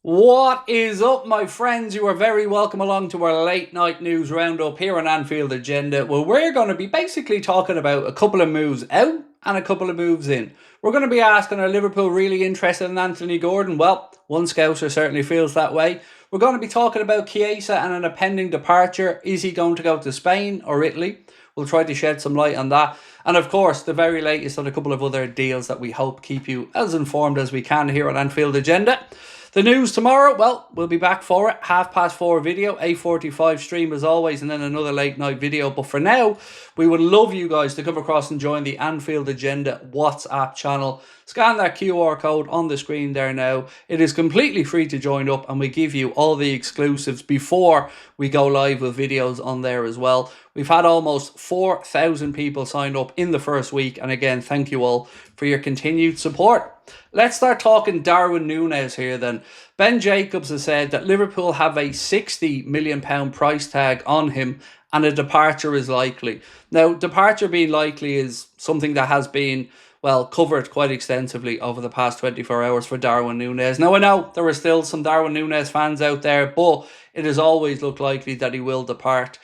What is up, my friends? You are very welcome along to our late night news roundup here on Anfield Agenda. Well, we're going to be basically talking about a couple of moves out and a couple of moves in. We're going to be asking, are Liverpool really interested in Anthony Gordon? Well, one Scouser certainly feels that way. We're going to be talking about Chiesa and a pending departure. Is he going to go to Spain or Italy? We'll try to shed some light on that. And of course, the very latest on a couple of other deals that we hope keep you as informed as we can here on Anfield Agenda. The news tomorrow, well, we'll be back for it. 4:30 video, 8:45 stream as always, and then another late night video. But for now, we would love you guys to come across and join the Anfield Agenda WhatsApp channel. Scan that QR code on the screen there now. It is completely free to join up, and we give you all the exclusives before we go live with videos on there as well. We've had almost 4,000 people signed up in the first week, and again, thank you all for your continued support. Let's start talking Darwin Nunez here then. Ben Jacobs has said that Liverpool have a £60 million price tag on him and a departure is likely. Now, departure being likely is something that has been, well, covered quite extensively over the past 24 hours for Darwin Nunez. Now, I know there are still some Darwin Nunez fans out there, but it has always looked likely that he will depart.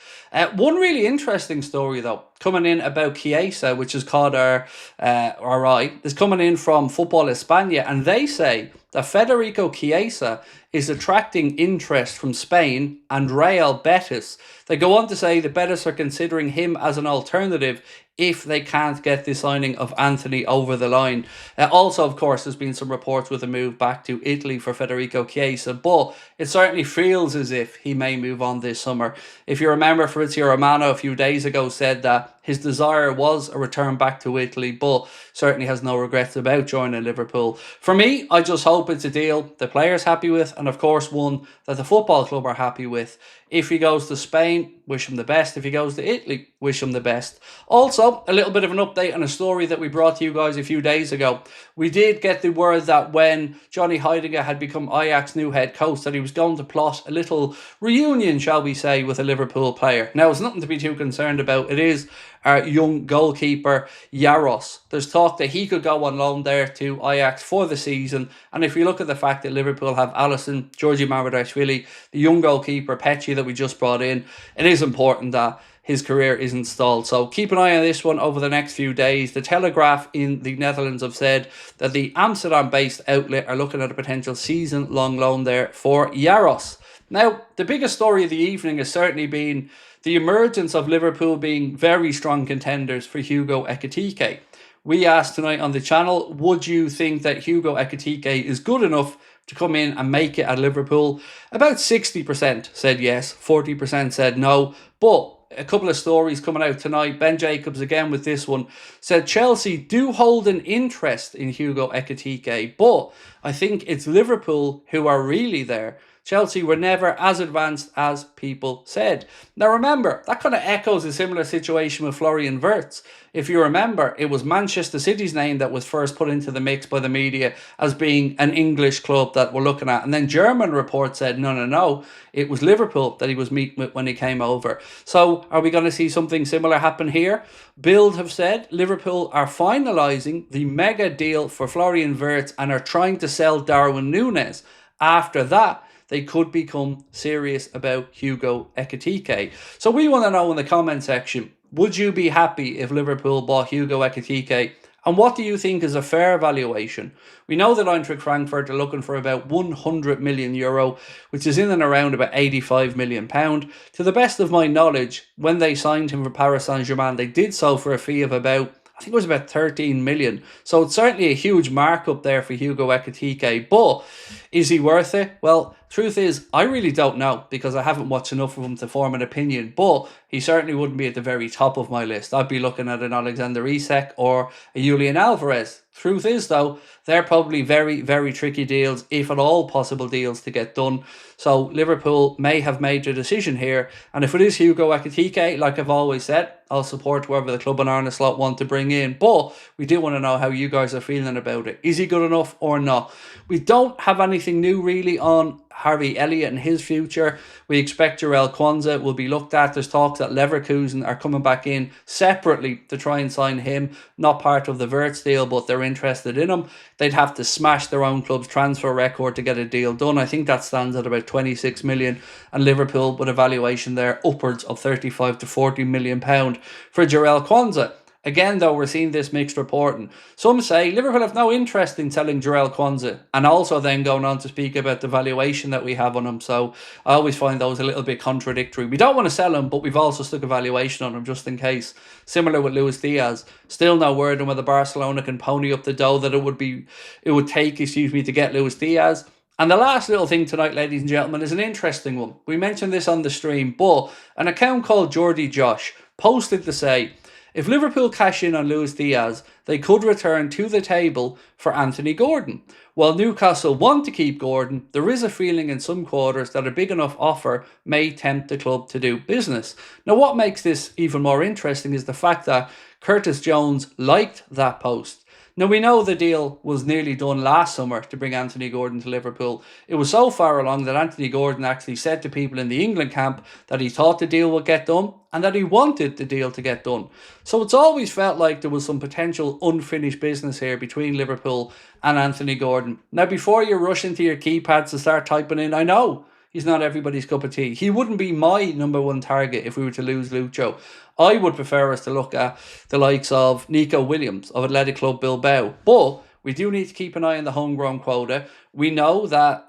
One really interesting story, though, coming in about Chiesa, which has caught our eye, is coming in from Football España, and they say that Federico Chiesa is attracting interest from Spain and Real Betis. They go on to say the Betis are considering him as an alternative if they can't get the signing of Anthony over the line. Also, of course, there's been some reports with a move back to Italy for Federico Chiesa, but it certainly feels as if he may move on this summer. If you remember, Fabrizio Romano a few days ago said that his desire was a return back to Italy, but certainly has no regrets about joining Liverpool. For me, I just hope it's a deal the player's happy with, and of course one that the football club are happy with. If he goes to Spain, wish him the best. If he goes to Italy, wish him the best. Also, a little bit of an update on a story that we brought to you guys a few days ago. We did get the word that when Johnny Heidegger had become Ajax's new head coach, that he was going to plot a little reunion, shall we say, with a Liverpool player. Now, it's nothing to be too concerned about. It is our young goalkeeper, Jaros. There's talk that he could go on loan there to Ajax for the season. And if you look at the fact that Liverpool have Alisson, Georgi Mamadashvili, the young goalkeeper, Pechi, that we just brought in, it is important that his career isn't stalled. So keep an eye on this one over the next few days. The Telegraph in the Netherlands have said that the Amsterdam-based outlet are looking at a potential season-long loan there for Jaros. Now, the biggest story of the evening has certainly been the emergence of Liverpool being very strong contenders for Hugo Ekitike. We asked tonight on the channel, would you think that Hugo Ekitike is good enough to come in and make it at Liverpool? About 60% said yes, 40% said no, but a couple of stories coming out tonight. Ben Jacobs, again with this one, said Chelsea do hold an interest in Hugo Ekitike, but I think it's Liverpool who are really there. Chelsea were never as advanced as people said. Now remember, that kind of echoes a similar situation with Florian Wirtz. If you remember, it was Manchester City's name that was first put into the mix by the media as being an English club that we're looking at. And then German reports said, no, it was Liverpool that he was meeting with when he came over. So are we going to see something similar happen here? Bild have said Liverpool are finalising the mega deal for Florian Wirtz and are trying to sell Darwin Nunez. After that, they could become serious about Hugo Ekitike. So we want to know in the comment section, would you be happy if Liverpool bought Hugo Ekitike? And what do you think is a fair valuation? We know that Eintracht Frankfurt are looking for about €100 million, which is in and around about £85 million. To the best of my knowledge, when they signed him for Paris Saint-Germain, they did so for a fee of about, I think it was about 13 million. So it's certainly a huge markup there for Hugo Ekitike. But is he worth it? Well, truth is, I really don't know because I haven't watched enough of him to form an opinion. But he certainly wouldn't be at the very top of my list. I'd be looking at an Alexander Isak or a Julian Alvarez. Truth is, though, they're probably very, very tricky deals, if at all possible deals to get done. So Liverpool may have made a decision here. And if it is Hugo Ekitike, like I've always said, I'll support whoever the club and Arne Slot want to bring in. But we do want to know how you guys are feeling about it. Is he good enough or not? We don't have anything new really on Harvey Elliott and his future. We expect Jarell Quansah will be looked at. There's talks that Leverkusen are coming back in separately to try and sign him. Not part of the Wirtz deal, but they're interested in him. They'd have to smash their own club's transfer record to get a deal done. I think that stands at about 26 million, and Liverpool with a valuation there upwards of 35 to 40 million pound for Jarell Quansah. Again, though, we're seeing this mixed reporting. Some say Liverpool have no interest in selling Jarell Quansah, and also then going on to speak about the valuation that we have on him. So I always find those a little bit contradictory. We don't want to sell him, but we've also stuck a valuation on him just in case. Similar with Luis Diaz. Still no word on whether Barcelona can pony up the dough that it would take to get Luis Diaz. And the last little thing tonight, ladies and gentlemen, is an interesting one. We mentioned this on the stream, but an account called Geordie Josh posted to say, if Liverpool cash in on Luis Diaz, they could return to the table for Anthony Gordon. While Newcastle want to keep Gordon, there is a feeling in some quarters that a big enough offer may tempt the club to do business. Now, what makes this even more interesting is the fact that Curtis Jones liked that post. Now, we know the deal was nearly done last summer to bring Anthony Gordon to Liverpool. It was so far along that Anthony Gordon actually said to people in the England camp that he thought the deal would get done and that he wanted the deal to get done. So it's always felt like there was some potential unfinished business here between Liverpool and Anthony Gordon. Now, before you rush into your keypads to start typing in, I know he's not everybody's cup of tea. He wouldn't be my number one target if we were to lose Lucho. I would prefer us to look at the likes of Nico Williams of Athletic Club Bilbao. But we do need to keep an eye on the homegrown quota. We know that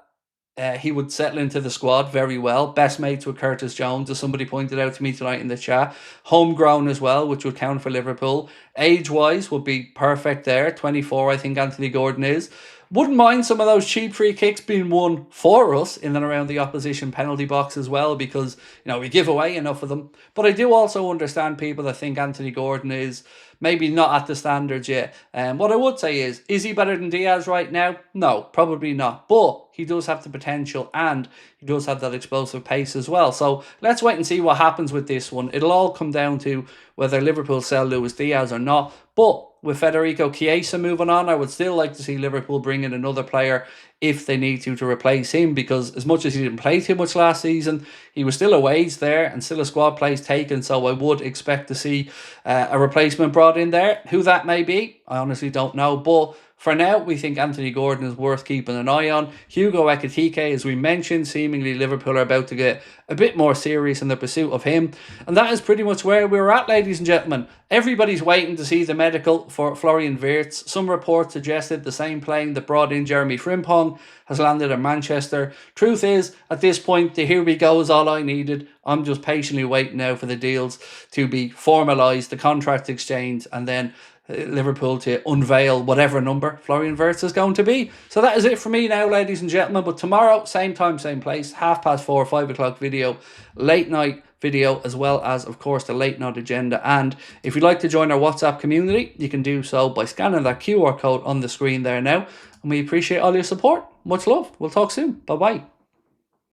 he would settle into the squad very well. Best mates with Curtis Jones, as somebody pointed out to me tonight in the chat. Homegrown as well, which would count for Liverpool. Age-wise would be perfect there. 24, I think Anthony Gordon is. Wouldn't mind some of those cheap free kicks being won for us in and around the opposition penalty box as well, because, we give away enough of them. But I do also understand people that think Anthony Gordon is maybe not at the standards yet. What I would say is he better than Diaz right now? No, probably not. But he does have the potential and he does have that explosive pace as well. So let's wait and see what happens with this one. It'll all come down to whether Liverpool sell Luis Diaz or not. But with Federico Chiesa moving on, I would still like to see Liverpool bring in another player if they need to replace him, because as much as he didn't play too much last season, he was still a wage there and still a squad place taken. So I would expect to see a replacement brought in there. Who that may be, I honestly don't know. But for now, we think Anthony Gordon is worth keeping an eye on. Hugo Ekitike, as we mentioned, seemingly Liverpool are about to get a bit more serious in the pursuit of him. And that is pretty much where we're at, ladies and gentlemen. Everybody's waiting to see the medical for Florian Wirtz. Some reports suggested the same plane that brought in Jeremy Frimpong has landed in Manchester. Truth is, at this point, the here we go is all I needed. I'm just patiently waiting now for the deals to be formalised, the contract exchange, and then Liverpool to unveil whatever number Florian Wirtz is going to be. So that is it for me now, ladies and gentlemen. But tomorrow, same time, same place, 4:30, 5 o'clock video, late night video, as well as, of course, the late night agenda. And if you'd like to join our WhatsApp community, you can do so by scanning that QR code on the screen there now. And we appreciate all your support. Much love. We'll talk soon. Bye-bye.